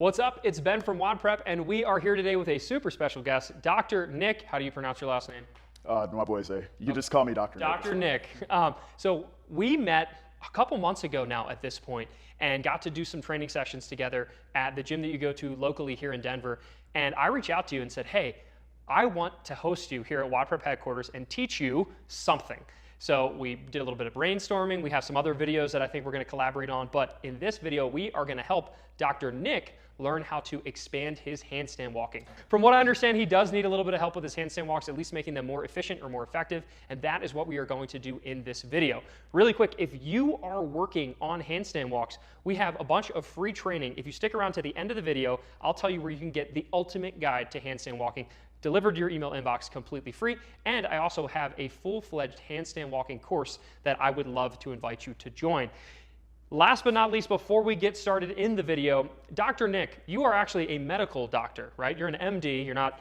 What's up? It's Ben from WODprep, and we are here today with a super special guest, Dr. Nick. How do you pronounce your last name? My boy say. You can just call me Dr. Nick. Dr. Nick. So we met a couple months ago now at this point and got to do some training sessions together at the gym that you go to locally here in Denver. And I reached out to you and said, hey, I want to host you here at WODprep headquarters and teach you something. So we did a little bit of brainstorming. We have some other videos that I think we're going to collaborate on. But in this video, we are going to help Dr. Nick learn how to expand his handstand walking. From what I understand, he does need a little bit of help with his handstand walks, at least making them more efficient or more effective. And that is what we are going to do in this video. Really quick, if you are working on handstand walks, we have a bunch of free training. If you stick around to the end of the video, I'll tell you where you can get the ultimate guide to handstand walking delivered to your email inbox completely free. And I also have a full-fledged handstand walking course that I would love to invite you to join. Last but not least, before we get started in the video, Dr. Nick, you are actually a medical doctor, right? You're an MD, you're not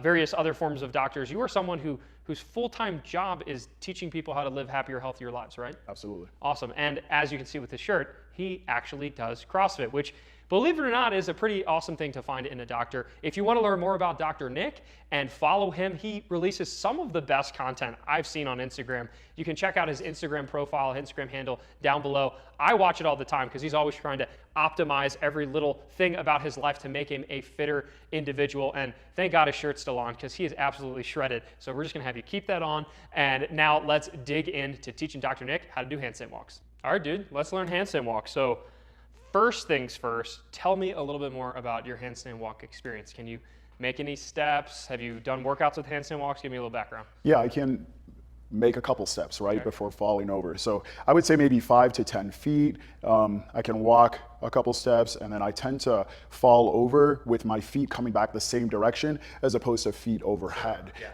various other forms of doctors. You are someone whose full-time job is teaching people how to live happier, healthier lives, right? Absolutely. Awesome. And as you can see with his shirt, he actually does CrossFit, which, believe it or not, is a pretty awesome thing to find in a doctor. If you want to learn more about Dr. Nick and follow him, he releases some of the best content I've seen on Instagram. You can check out his Instagram profile, Instagram handle down below. I watch it all the time because he's always trying to optimize every little thing about his life to make him a fitter individual. And thank God his shirt's still on because he is absolutely shredded. So we're just going to have you keep that on. And now let's dig into teaching Dr. Nick how to do handstand walks. All right, dude, let's learn handstand walks. So first things first, tell me a little bit more about your handstand walk experience. Can you make any steps? Have you done workouts with handstand walks? Give me a little background. Yeah, I can make a couple steps, right, Okay. before falling over. So I would say maybe 5 to 10 feet. I can walk a couple steps, and then I tend to fall over with my feet coming back the same direction as opposed to feet overhead. Yeah.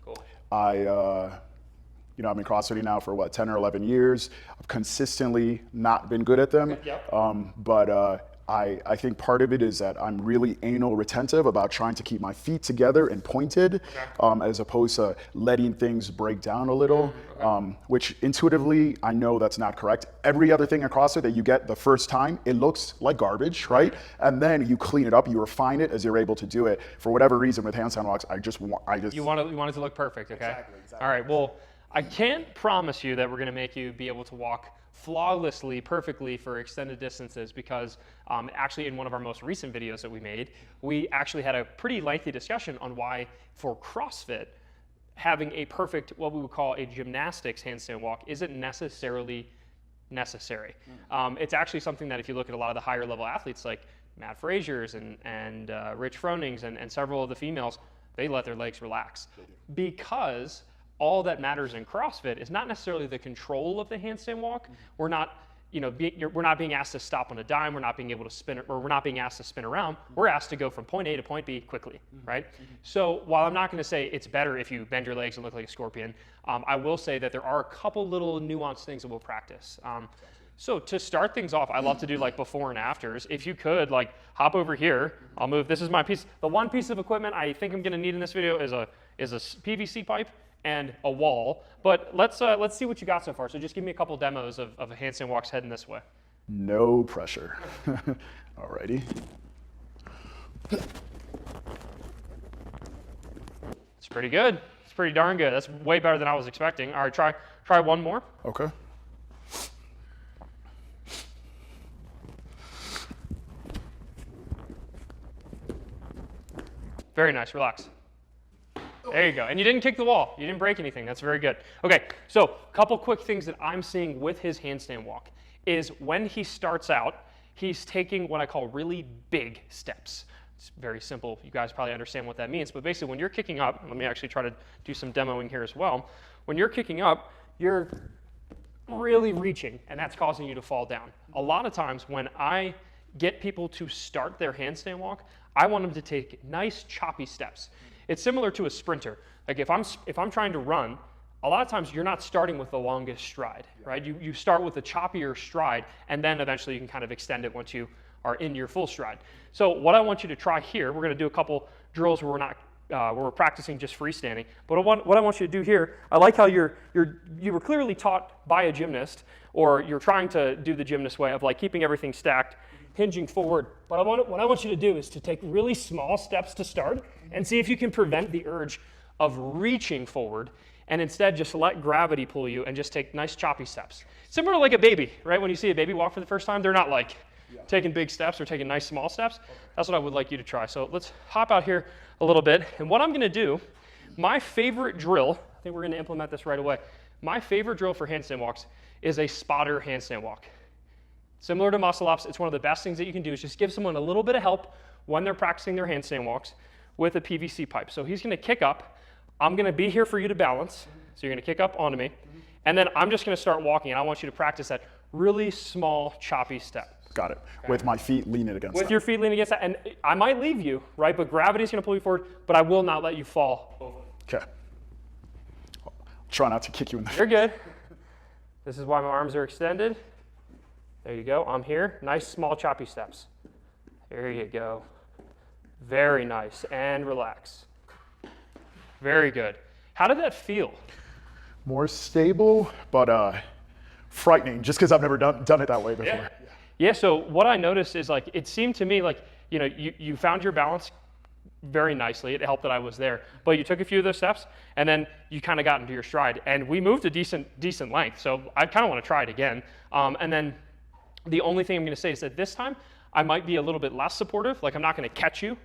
Cool. I've been CrossFitting now for 10 or 11 years. I've consistently not been good at them. Yep. I think part of it is that I'm really anal retentive about trying to keep my feet together and pointed, as opposed to letting things break down a little, which intuitively I know that's not correct. Every other thing in CrossFit that you get the first time, it looks like garbage, right? And then you clean it up, you refine it as you're able to do it. For whatever reason with handstand walks, You want it to look perfect, okay? Exactly. All right, well, I can't promise you that we're going to make you be able to walk flawlessly, perfectly for extended distances because actually in one of our most recent videos that we made, we actually had a pretty lengthy discussion on why for CrossFit, having a perfect, what we would call a gymnastics handstand walk isn't necessarily necessary. It's actually something that if you look at a lot of the higher level athletes like Matt Frazier's and Rich Froning's and several of the females, they let their legs relax because all that matters in CrossFit is not necessarily the control of the handstand walk. We're not, we're not being asked to stop on a dime. We're not being able to spin, or we're not being asked to spin around. We're asked to go from point A to point B quickly, right? So while I'm not going to say it's better if you bend your legs and look like a scorpion, I will say that there are a couple little nuanced things that we'll practice. So to start things off, I love to do like before and afters. If you could like hop over here, I'll move. This is my piece. The one piece of equipment I think I'm going to need in this video is a PVC pipe and a wall, but let's see what you got so far. So just give me a couple demos of a handstand walks heading this way. No pressure. Alrighty. It's pretty good. It's pretty darn good. That's way better than I was expecting. All right, try one more. Okay. Very nice, relax. There you go. And you didn't kick the wall. You didn't break anything. That's very good. Okay, so a couple quick things that I'm seeing with his handstand walk is when he starts out, he's taking what I call really big steps. It's very simple. You guys probably understand what that means. But basically when you're kicking up, let me actually try to do some demoing here as well. When you're kicking up, you're really reaching, and that's causing you to fall down. A lot of times when I get people to start their handstand walk, I want them to take nice choppy steps. It's similar to a sprinter. Like if I'm trying to run, a lot of times you're not starting with the longest stride, right? You start with a choppier stride, and then eventually you can kind of extend it once you are in your full stride. So what I want you to try here, we're going to do a couple drills where we're practicing just freestanding. But what I want you to do here, I like how you were clearly taught by a gymnast, or you're trying to do the gymnast way of like keeping everything stacked. hinging forward. But what I want you to do is to take really small steps to start and see if you can prevent the urge of reaching forward and instead just let gravity pull you and just take nice choppy steps. Similar to like a baby, right? When you see a baby walk for the first time, they're not like taking big steps or taking nice small steps. That's what I would like you to try. So let's hop out here a little bit. And what I'm gonna do, my favorite drill, I think we're gonna implement this right away. My favorite drill for handstand walks is a spotter handstand walk. Similar to muscle ups, it's one of the best things that you can do is just give someone a little bit of help when they're practicing their handstand walks with a PVC pipe. So he's gonna kick up. I'm gonna be here for you to balance. So you're gonna kick up onto me. And then I'm just gonna start walking, and I want you to practice that really small, choppy step. Got it. Okay. With my feet leaning against that. With your feet leaning against that. And I might leave you, right? But gravity's gonna pull you forward, but I will not let you fall over. Okay. Try not to kick you in the face. You're good. This is why my arms are extended. There you go. I'm here. Nice, small, choppy steps. There you go. Very nice. And relax. Very good. How did that feel? More stable, but frightening, just because I've never done it that way before. Yeah, so what I noticed is like, it seemed to me like, you know, you found your balance very nicely. It helped that I was there. But you took a few of those steps, and then you kind of got into your stride. And we moved a decent length, so I kind of want to try it again. And then the only thing I'm going to say is that this time, I might be a little bit less supportive. Like, I'm not going to catch you.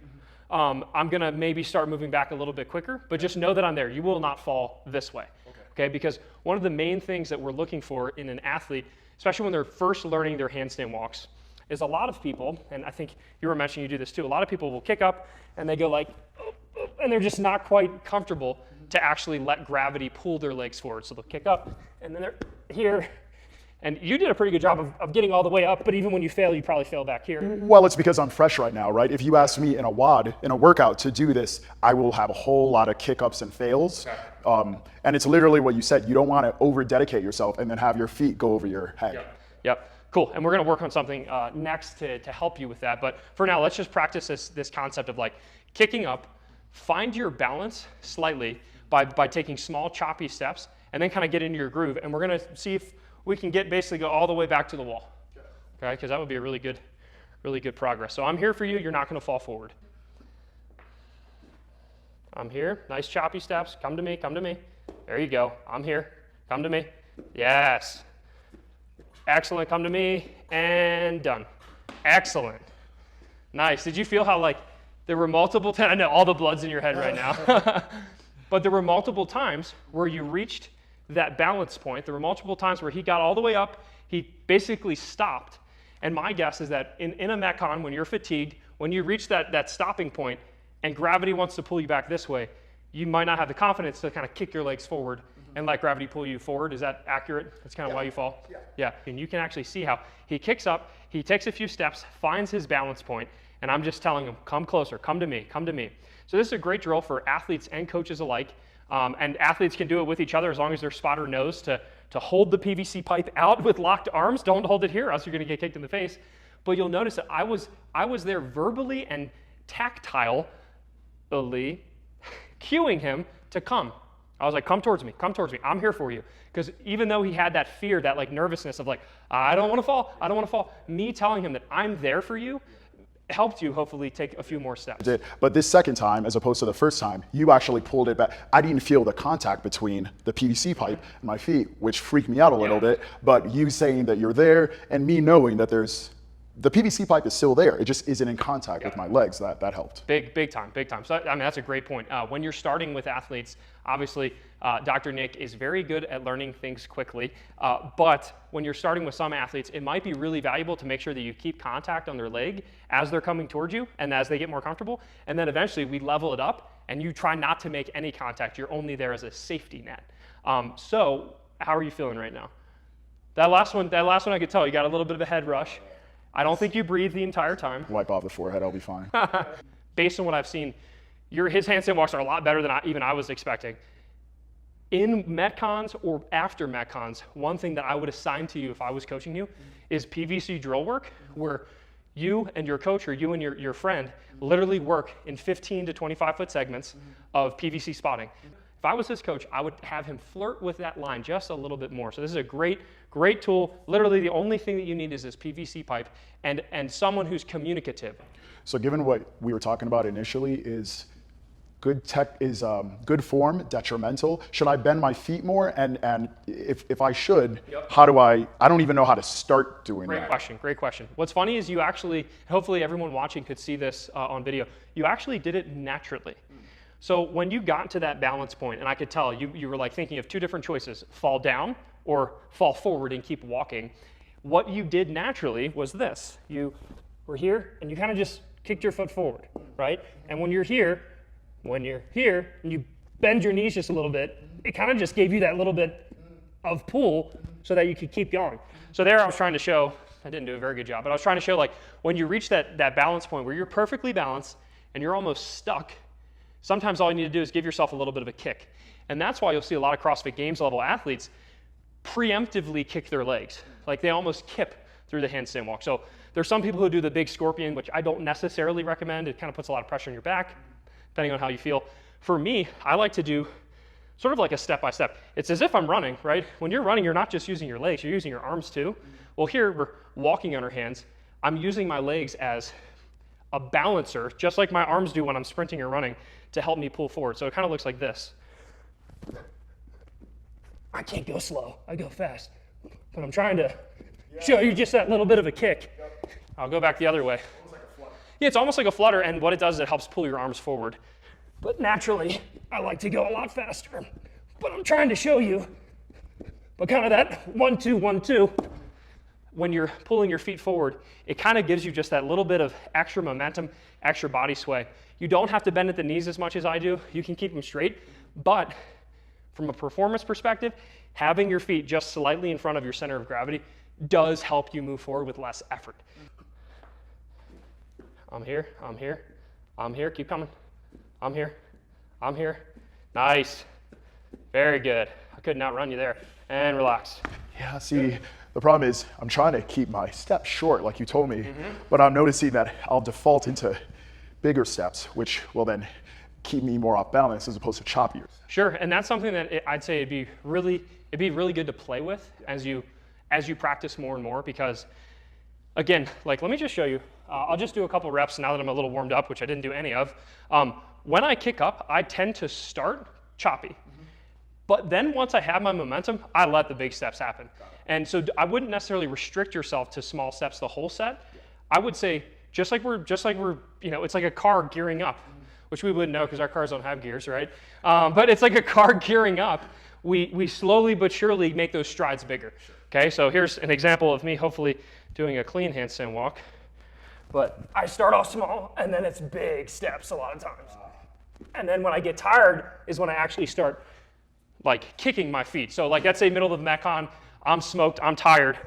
I'm going to maybe start moving back a little bit quicker, but just know that I'm there. You will not fall this way. Okay? Because one of the main things that we're looking for in an athlete, especially when they're first learning their handstand walks, is a lot of people, and I think you were mentioning you do this too, a lot of people will kick up and they go like, and they're just not quite comfortable to actually let gravity pull their legs forward. So they'll kick up and then they're here. And you did a pretty good job of getting all the way up, but even when you fail, you probably fail back here. Well, it's because I'm fresh right now, right? If you ask me in a workout to do this, I will have a whole lot of kick-ups and fails. And it's literally what you said. You don't want to over-dedicate yourself and then have your feet go over your head. Yep. Cool. And we're going to work on something next to help you with that. But for now, let's just practice this concept of like kicking up, find your balance slightly by taking small, choppy steps, and then kind of get into your groove. And we're going to see if we can basically go all the way back to the wall. Okay, because that would be a really good progress. So I'm here for you. You're not going to fall forward. I'm here. Nice choppy steps. Come to me. Come to me. There you go. I'm here. Come to me. Yes. Excellent. Come to me. And done. Excellent. Nice. Did you feel how like there were multiple times? I know all the blood's in your head right now. But there were multiple times where you reached that balance point. There were multiple times where he got all the way up, he basically stopped. And my guess is that in a Metcon, when you're fatigued, when you reach that stopping point and gravity wants to pull you back this way, you might not have the confidence to kind of kick your legs forward and let gravity pull you forward. Is that accurate? That's kind of why you fall? Yeah. And you can actually see how he kicks up, he takes a few steps, finds his balance point, and I'm just telling him, come closer, come to me, come to me. So this is a great drill for athletes and coaches alike. And athletes can do it with each other as long as their spotter knows to hold the PVC pipe out with locked arms. Don't hold it here, else you're going to get kicked in the face. But you'll notice that I was there verbally and tactilely cueing him to come. I was like, come towards me, I'm here for you. Because even though he had that fear, that like nervousness of like, I don't want to fall, me telling him that I'm there for you helped you hopefully take a few more steps. But this second time, as opposed to the first time, you actually pulled it back. I didn't feel the contact between the PVC pipe and my feet, which freaked me out a little bit. But you saying that you're there and me knowing that the PVC pipe is still there. It just isn't in contact with my legs. That helped. Big time. So, I mean, that's a great point. When you're starting with athletes, obviously, Dr. Nick is very good at learning things quickly. But when you're starting with some athletes, it might be really valuable to make sure that you keep contact on their leg as they're coming towards you and as they get more comfortable. And then eventually we level it up and you try not to make any contact. You're only there as a safety net. So how are you feeling right now? That last one I could tell you got a little bit of a head rush. I don't think you breathe the entire time. Wipe off the forehead, I'll be fine. Based on what I've seen, his handstand walks are a lot better than even I was expecting. In Metcons or after Metcons, one thing that I would assign to you if I was coaching you is PVC drill work, where you and your coach or you and your friend literally work in 15 to 25 foot segments of PVC spotting. If if I was his coach, I would have him flirt with that line just a little bit more. So this is a great tool. Literally the only thing that you need is this PVC pipe and someone who's communicative. So given what we were talking about initially, is good form detrimental? Should I bend my feet more? And if I should, how do I don't even know how to start doing that. Great question. What's funny is you actually, hopefully everyone watching could see this on video, you actually did it naturally. So when you got to that balance point, and I could tell you were like thinking of two different choices, fall down or fall forward and keep walking. What you did naturally was this. You were here and you kind of just kicked your foot forward, right? And when you're here and you bend your knees just a little bit, it kind of just gave you that little bit of pull so that you could keep going. So there I was trying to show, I didn't do a very good job, but I was trying to show like when you reach that balance point where you're perfectly balanced and you're almost stuck, sometimes all you need to do is give yourself a little bit of a kick. And that's why you'll see a lot of CrossFit Games level athletes preemptively kick their legs. Like they almost kip through the handstand walk. So there's some people who do the big scorpion, which I don't necessarily recommend. It kind of puts a lot of pressure on your back, depending on how you feel. For me, I like to do sort of like a step-by-step. It's as if I'm running, right? When you're running, you're not just using your legs, you're using your arms too. Well, here we're walking on our hands. I'm using my legs as a balancer, just like my arms do when I'm sprinting or running, to help me pull forward. So it kind of looks like this. I can't go slow, I go fast. But I'm trying to show you just that little bit of a kick. I'll go back the other way. Almost like a flutter. Yeah, it's almost like a flutter, and what it does is it helps pull your arms forward. But naturally, I like to go a lot faster. But I'm trying to show you, but kind of that 1-2, 1-2, when you're pulling your feet forward, it kind of gives you just that little bit of extra momentum, extra body sway. You don't have to bend at the knees as much as I do. You can keep them straight, but from a performance perspective, having your feet just slightly in front of your center of gravity does help you move forward with less effort. I'm here, keep coming. I'm here. Nice. Very good. I couldn't outrun you there. And relax. Yeah, see, the problem is I'm trying to keep my steps short, like you told me, but I'm noticing that I'll default into bigger steps, which will then keep me more off balance as opposed to choppier. Sure, and that's something that I'd say it'd be really good to play with as you practice more and more, because again, like let me just show you. I'll just do a couple reps now that I'm a little warmed up, which I didn't do any of. When I kick up, I tend to start choppy. But then once I have my momentum, I let the big steps happen. And so I wouldn't necessarily restrict yourself to small steps the whole set. I would say just like we're, it's like a car gearing up, which we wouldn't know because our cars don't have gears, right? But it's like a car gearing up. We slowly but surely make those strides bigger. Okay, so here's an example of me hopefully doing a clean handstand walk. But I start off small and then it's big steps a lot of times. And then when I get tired is when I actually start like kicking my feet. So like let's say middle of the Metcon, I'm smoked, I'm tired.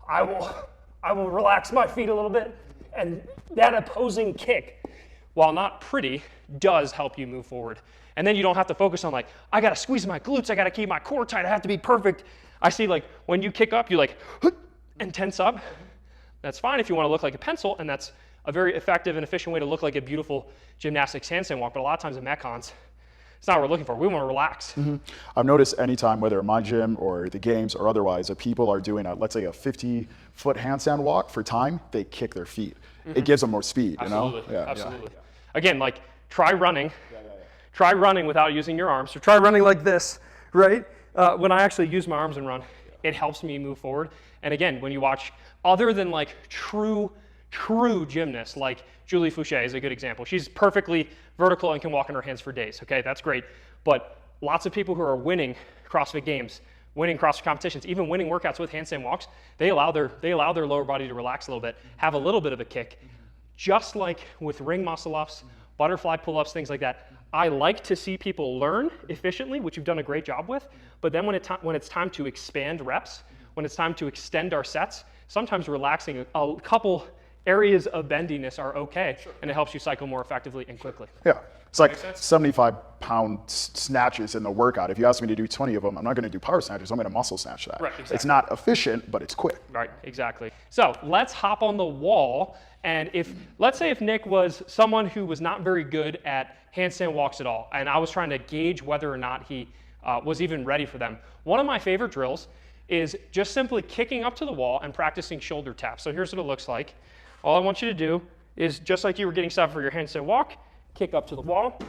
I will relax my feet a little bit, and that opposing kick, while not pretty, does help you move forward. And then you don't have to focus on like, I gotta squeeze my glutes, I gotta keep my core tight, I have to be perfect. I see like when you kick up, you like and tense up. That's fine if you want to look like a pencil, and that's a very effective and efficient way to look like a beautiful gymnastics handstand walk. But a lot of times in Metcons, it's not what we're looking for. We want to relax. I've noticed anytime, whether in my gym or the games or otherwise, that people are doing let's say a 50-foot handstand walk for time, they kick their feet. It gives them more speed, Absolutely. you know? Yeah, Absolutely. Yeah. Again, like try running. Try running without using your arms. So try running like this, right? When I actually use my arms and run, it helps me move forward. And again, when you watch, other than like true gymnasts, like Julie Fouché is a good example. She's perfectly vertical and can walk on her hands for days, okay? That's great. But lots of people who are winning CrossFit Games, winning CrossFit competitions, even winning workouts with handstand walks, they allow their lower body to relax a little bit, have a little bit of a kick. Just like with ring muscle ups, butterfly pull-ups, things like that, I like to see people learn efficiently, which you've done a great job with, but then when it's time to expand reps, when it's time to extend our sets, sometimes relaxing a couple areas of bendiness are okay, and it helps you cycle more effectively and quickly. Yeah, it's like 75-pound snatches in the workout. If you ask me to do 20 of them, I'm not going to do power snatches. I'm going to muscle snatch that. Right, exactly. It's not efficient, but it's quick. Right, exactly. So let's hop on the wall. And let's say if Nick was someone who was not very good at handstand walks at all, and I was trying to gauge whether or not he was even ready for them. One of my favorite drills is just simply kicking up to the wall and practicing shoulder taps. So here's what it looks like. All I want you to do is, just like you were getting set for your handstand walk, kick up to the wall.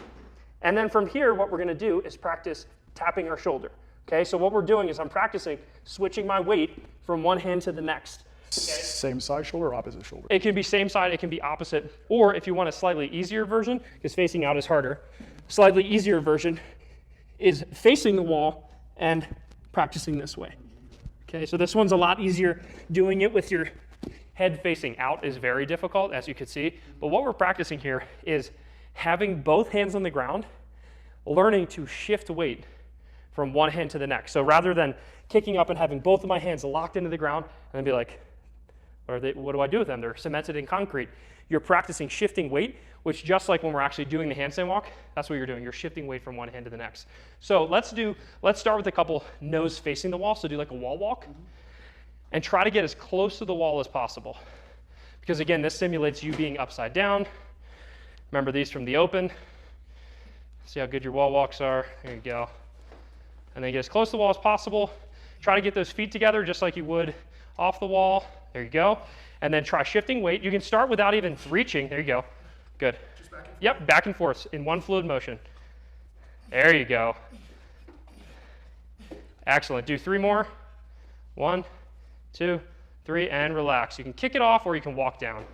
And then from here, what we're going to do is practice tapping our shoulder. Okay, so what we're doing is I'm practicing switching my weight from one hand to the next. Okay. Same side shoulder or opposite shoulder? It can be same side, it can be opposite. Or if you want a slightly easier version, because facing out is harder, slightly easier version is facing the wall and practicing this way. Okay, so this one's a lot easier. Doing it with your head facing out is very difficult, as you can see. But what we're practicing here is having both hands on the ground, learning to shift weight from one hand to the next. So rather than kicking up and having both of my hands locked into the ground and then be like, what do I do with them? They're cemented in concrete. You're practicing shifting weight, which just like when we're actually doing the handstand walk, that's what you're doing. You're shifting weight from one hand to the next. So let's start with a couple nose facing the wall. So do like a wall walk. And try to get as close to the wall as possible. Because again, this simulates you being upside down. Remember these from the open. See how good your wall walks are. There you go. And then get as close to the wall as possible. Try to get those feet together just like you would off the wall. There you go. And then try shifting weight. You can start without even reaching. There you go. Good. Just back and forth. Yep, back and forth in one fluid motion. There you go. Excellent. Do 3 more. 1, 2, 3, and relax. You can kick it off or you can walk down.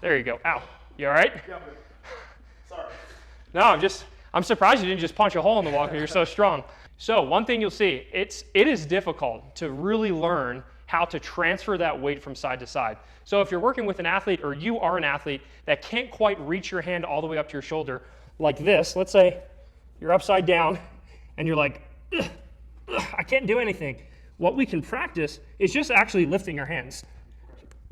There you go. Ow. You all right? Yeah, sorry. No, I'm surprised you didn't just punch a hole in the wall because you're so strong. So one thing you'll see, it is difficult to really learn how to transfer that weight from side to side. So if you're working with an athlete or you are an athlete that can't quite reach your hand all the way up to your shoulder like this, let's say you're upside down and you're like, I can't do anything. What we can practice is just actually lifting our hands.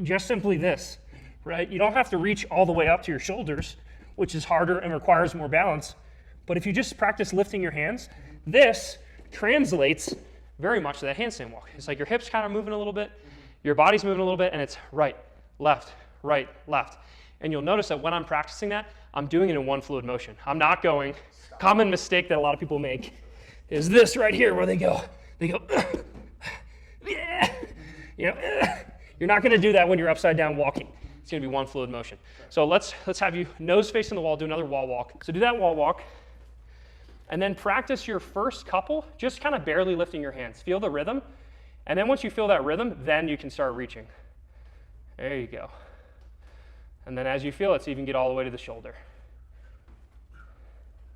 Just simply this, right? You don't have to reach all the way up to your shoulders, which is harder and requires more balance. But if you just practice lifting your hands, this translates very much to that handstand walk. It's like your hips kind of moving a little bit, your body's moving a little bit, and it's right, left, right, left. And you'll notice that when I'm practicing that, I'm doing it in one fluid motion. I'm not going, common mistake that a lot of people make is this right here where they go, yeah, you're not going to do that when you're upside down walking. It's going to be one fluid motion. So let's have you nose facing the wall, do another wall walk. So do that wall walk, and then practice your first couple, just kind of barely lifting your hands. Feel the rhythm, and then once you feel that rhythm, then you can start reaching. There you go. And then as you feel it, so you can get all the way to the shoulder.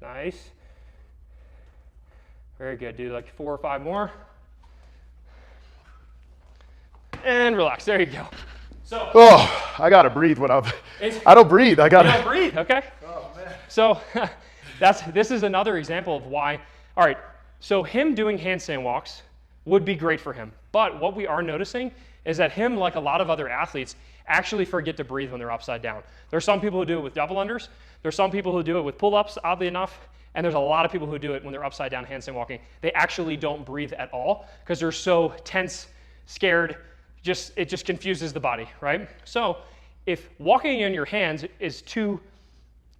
Nice. Very good. Do like 4 or 5 more. And relax. There you go. So. Oh, I gotta breathe when I don't breathe. I gotta. You don't breathe. Okay. Oh man. So this is another example of why. All right. So him doing handstand walks would be great for him, but what we are noticing is that him, like a lot of other athletes, actually forget to breathe when they're upside down. There's some people who do it with double unders. There's some people who do it with pull-ups, oddly enough. And there's a lot of people who do it when they're upside down handstand walking. They actually don't breathe at all because they're so tense, scared, it just confuses the body, right? So if walking in your hands is too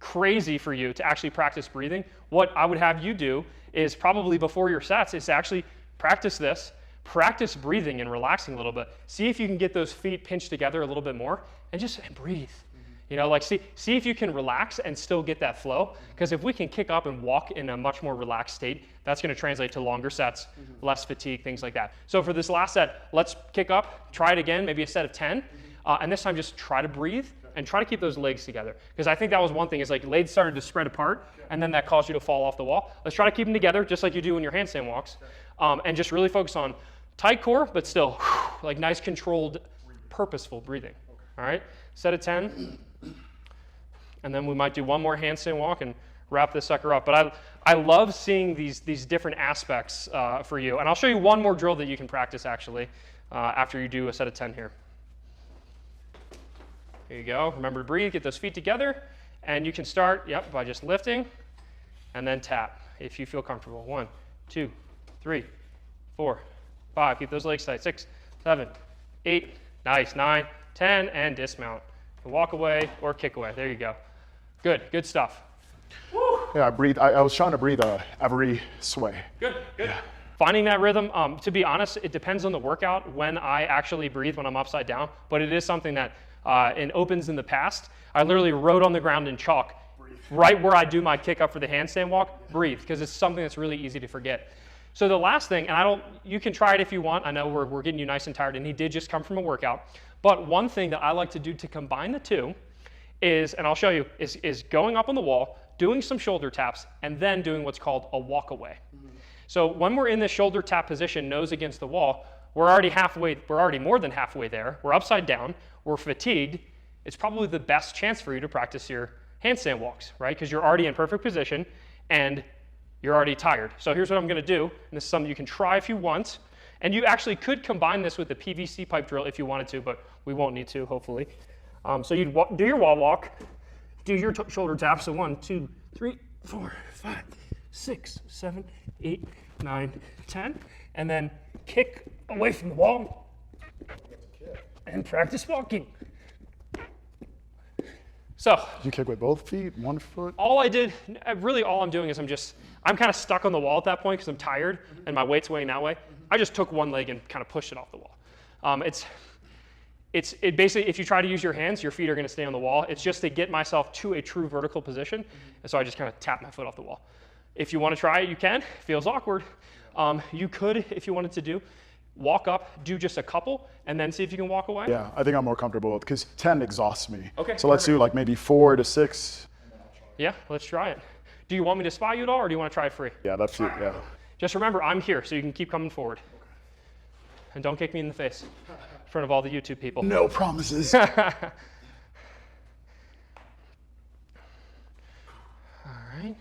crazy for you to actually practice breathing, what I would have you do is probably before your sets is to actually practice this, practice breathing and relaxing a little bit. See if you can get those feet pinched together a little bit more and just breathe. You know, like see if you can relax and still get that flow. Because if we can kick up and walk in a much more relaxed state, that's going to translate to longer sets, less fatigue, things like that. So for this last set, let's kick up, try it again, maybe a set of 10. And this time just try to breathe and try to keep those legs together. Because I think that was one thing is like legs started to spread apart and then that caused you to fall off the wall. Let's try to keep them together just like you do in your handstand walks. And just really focus on tight core, but still like nice controlled, purposeful breathing. All right, set of 10. And then we might do one more handstand walk and wrap this sucker up. But I love seeing these different aspects for you. And I'll show you one more drill that you can practice actually after you do a set of 10 here. There you go. Remember to breathe, get those feet together. And you can start, yep, by just lifting and then tap if you feel comfortable. 1, 2, 3, 4, 5. Keep those legs tight. 6, 7, 8. Nice. 9, 10, and dismount. Walk away or kick away. There you go. Good. Good stuff. Woo. Yeah, I breathe. I was trying to breathe every sway. Good. Good. Yeah. Finding that rhythm, to be honest, it depends on the workout when I actually breathe when I'm upside down, but it is something that in opens in the past, I literally wrote on the ground in chalk, right where I do my kick up for the handstand walk, breathe, because it's something that's really easy to forget. So the last thing, and you can try it if you want, I know we're getting you nice and tired, and he did just come from a workout, but one thing that I like to do to combine the two is, and I'll show you, is going up on the wall, doing some shoulder taps, and then doing what's called a walk away. So when we're in this shoulder tap position, nose against the wall, we're already more than halfway there. We're upside down, we're fatigued. It's probably the best chance for you to practice your handstand walks, right? Because you're already in perfect position and you're already tired. So here's what I'm gonna do, and this is something you can try if you want. And you actually could combine this with the PVC pipe drill if you wanted to, but we won't need to, hopefully. So you'd do your wall walk, do your shoulder taps. So 1, 2, 3, 4, 5, 6, 7, 8, 9, 10, and then kick away from the wall and practice walking. So you kick with both feet, 1 foot? All I did, really all I'm doing is I'm kind of stuck on the wall at that point because I'm tired and my weight's weighing that way. I just took one leg and kind of pushed it off the wall. It basically, if you try to use your hands, your feet are going to stay on the wall. It's just to get myself to a true vertical position, and so I just kind of tap my foot off the wall. If you want to try it, you can. Feels awkward. You could, if you wanted to do, walk up, do just a couple, and then see if you can walk away. Yeah, I think I'm more comfortable with, because 10 exhausts me. Okay. So let's do like maybe 4 to 6. Yeah, let's try it. Do you want me to spot you at all, or do you want to try it free? Yeah, that's it, yeah. Just remember, I'm here, so you can keep coming forward. And don't kick me in the face in front of all the YouTube people. No promises. All right.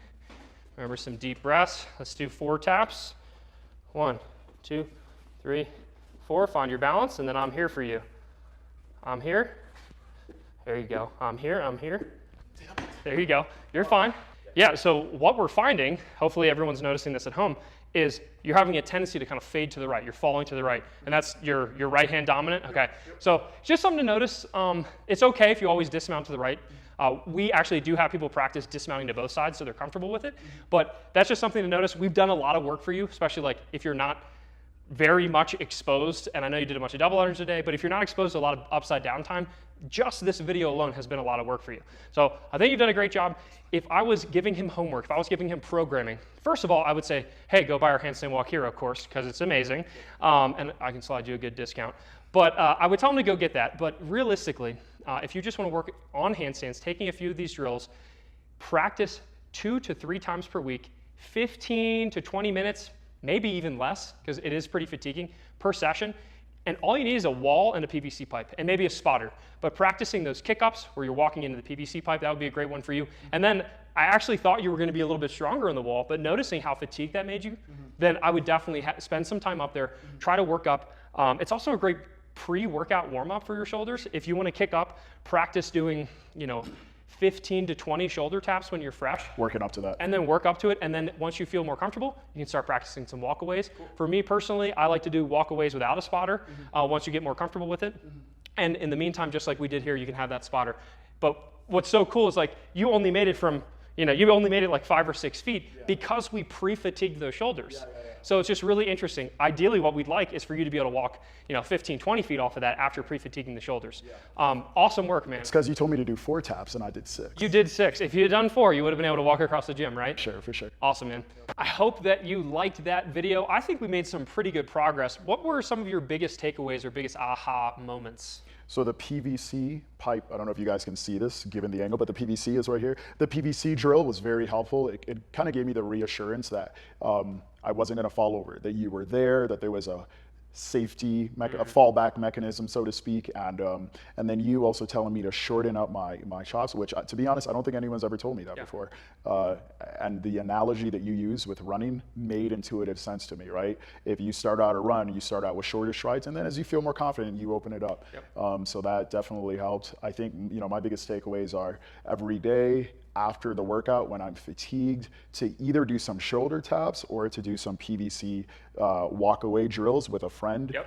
Remember some deep breaths. Let's do 4 taps. 1, 2, 3, 4. Find your balance, and then I'm here for you. I'm here. There you go. I'm here. I'm here. There you go. You're fine. Yeah, so what we're finding, hopefully everyone's noticing this at home, is you're having a tendency to kind of fade to the right. You're falling to the right, and that's your right hand dominant. Okay, so just something to notice. It's okay if you always dismount to the right. We actually do have people practice dismounting to both sides, so they're comfortable with it. But that's just something to notice. We've done a lot of work for you, especially like if you're not very much exposed, and I know you did a bunch of double unders today, but if you're not exposed to a lot of upside down time, just this video alone has been a lot of work for you. So I think you've done a great job. If I was giving him homework, if I was giving him programming, first of all, I would say, hey, go buy our Handstand Walk Hero course, because it's amazing. And I can slide you a good discount. But I would tell him to go get that. But realistically, if you just want to work on handstands, taking a few of these drills, practice 2 to 3 times per week, 15 to 20 minutes, maybe even less, because it is pretty fatiguing, per session. And all you need is a wall and a PVC pipe, and maybe a spotter. But practicing those kick-ups where you're walking into the PVC pipe, that would be a great one for you. And then I actually thought you were going to be a little bit stronger on the wall, but noticing how fatigued that made you, then I would definitely spend some time up there, try to work up. It's also a great pre-workout warm-up for your shoulders. If you want to kick up, practice doing, 15 to 20 shoulder taps when you're fresh. Working up to that. And then work up to it. And then once you feel more comfortable, you can start practicing some walkaways. Cool. For me personally, I like to do walkaways without a spotter once you get more comfortable with it. And in the meantime, just like we did here, you can have that spotter. But what's so cool is like you only made it from, you only made it like 5 or 6 feet because we pre-fatigued those shoulders. So it's just really interesting. Ideally, what we'd like is for you to be able to walk, 15, 20 feet off of that after pre-fatiguing the shoulders. Awesome work, man. It's because you told me to do 4 taps and I did 6. You did 6. If you had done 4, you would have been able to walk across the gym, right? Sure, for sure. Awesome, man. I hope that you liked that video. I think we made some pretty good progress. What were some of your biggest takeaways or biggest aha moments? So the PVC pipe, I don't know if you guys can see this given the angle, but the PVC is right here. The PVC drill was very helpful. It kind of gave me the reassurance that I wasn't going to fall over, that you were there, that there was a safety, a fallback mechanism, so to speak, and then you also telling me to shorten up my chops, which to be honest, I don't think anyone's ever told me that before. And the analogy that you use with running made intuitive sense to me, right? If you start out a run, you start out with shorter strides, and then as you feel more confident, you open it up. So that definitely helped. I think, you know, my biggest takeaways are every day after the workout when I'm fatigued to either do some shoulder taps or to do some PVC walk away drills with a friend.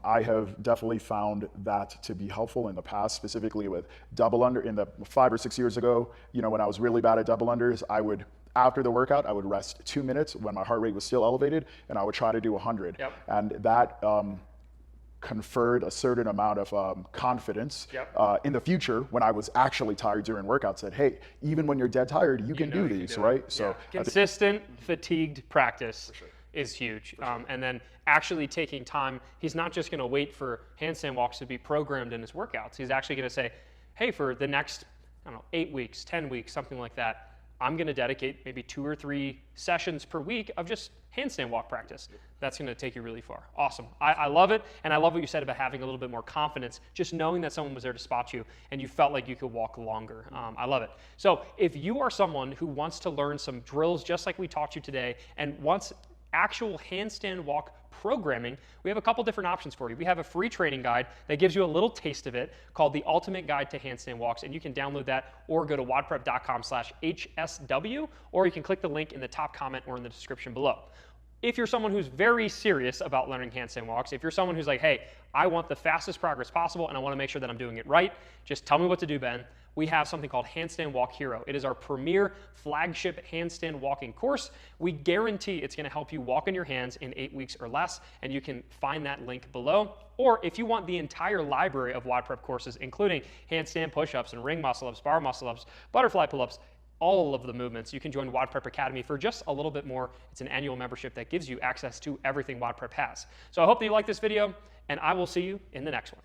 I have definitely found that to be helpful in the past, specifically with double under. In the 5 or 6 years ago, you know, when I was really bad at double unders, I would, after the workout, I would rest 2 minutes when my heart rate was still elevated, and I would try to do 100. And that conferred a certain amount of confidence in the future when I was actually tired during workouts. Said, hey, even when you're dead tired, you can do these, right? So consistent, fatigued practice is huge. And then actually taking time, he's not just gonna wait for handstand walks to be programmed in his workouts. He's actually gonna say, hey, for the next, I don't know, 8 weeks, 10 weeks, something like that, I'm gonna dedicate maybe 2 or 3 sessions per week of just handstand walk practice. That's gonna take you really far. Awesome, I love it, and I love what you said about having a little bit more confidence, just knowing that someone was there to spot you and you felt like you could walk longer. I love it. So if you are someone who wants to learn some drills just like we taught you today and wants actual handstand walk programming, we have a couple different options for you. We have a free training guide that gives you a little taste of it called The Ultimate Guide to Handstand Walks, and you can download that or go to WODprep.com/HSW, or you can click the link in the top comment or in the description below. If you're someone who's very serious about learning handstand walks, if you're someone who's like, hey, I want the fastest progress possible and I want to make sure that I'm doing it right, just tell me what to do, Ben. We have something called Handstand Walk Hero. It is our premier flagship handstand walking course. We guarantee it's going to help you walk on your hands in 8 weeks or less, and you can find that link below. Or if you want the entire library of WODprep courses, including handstand push-ups and ring muscle-ups, bar muscle-ups, butterfly pull-ups, all of the movements, you can join WODprep Academy for just a little bit more. It's an annual membership that gives you access to everything WODprep has. So I hope that you like this video, and I will see you in the next one.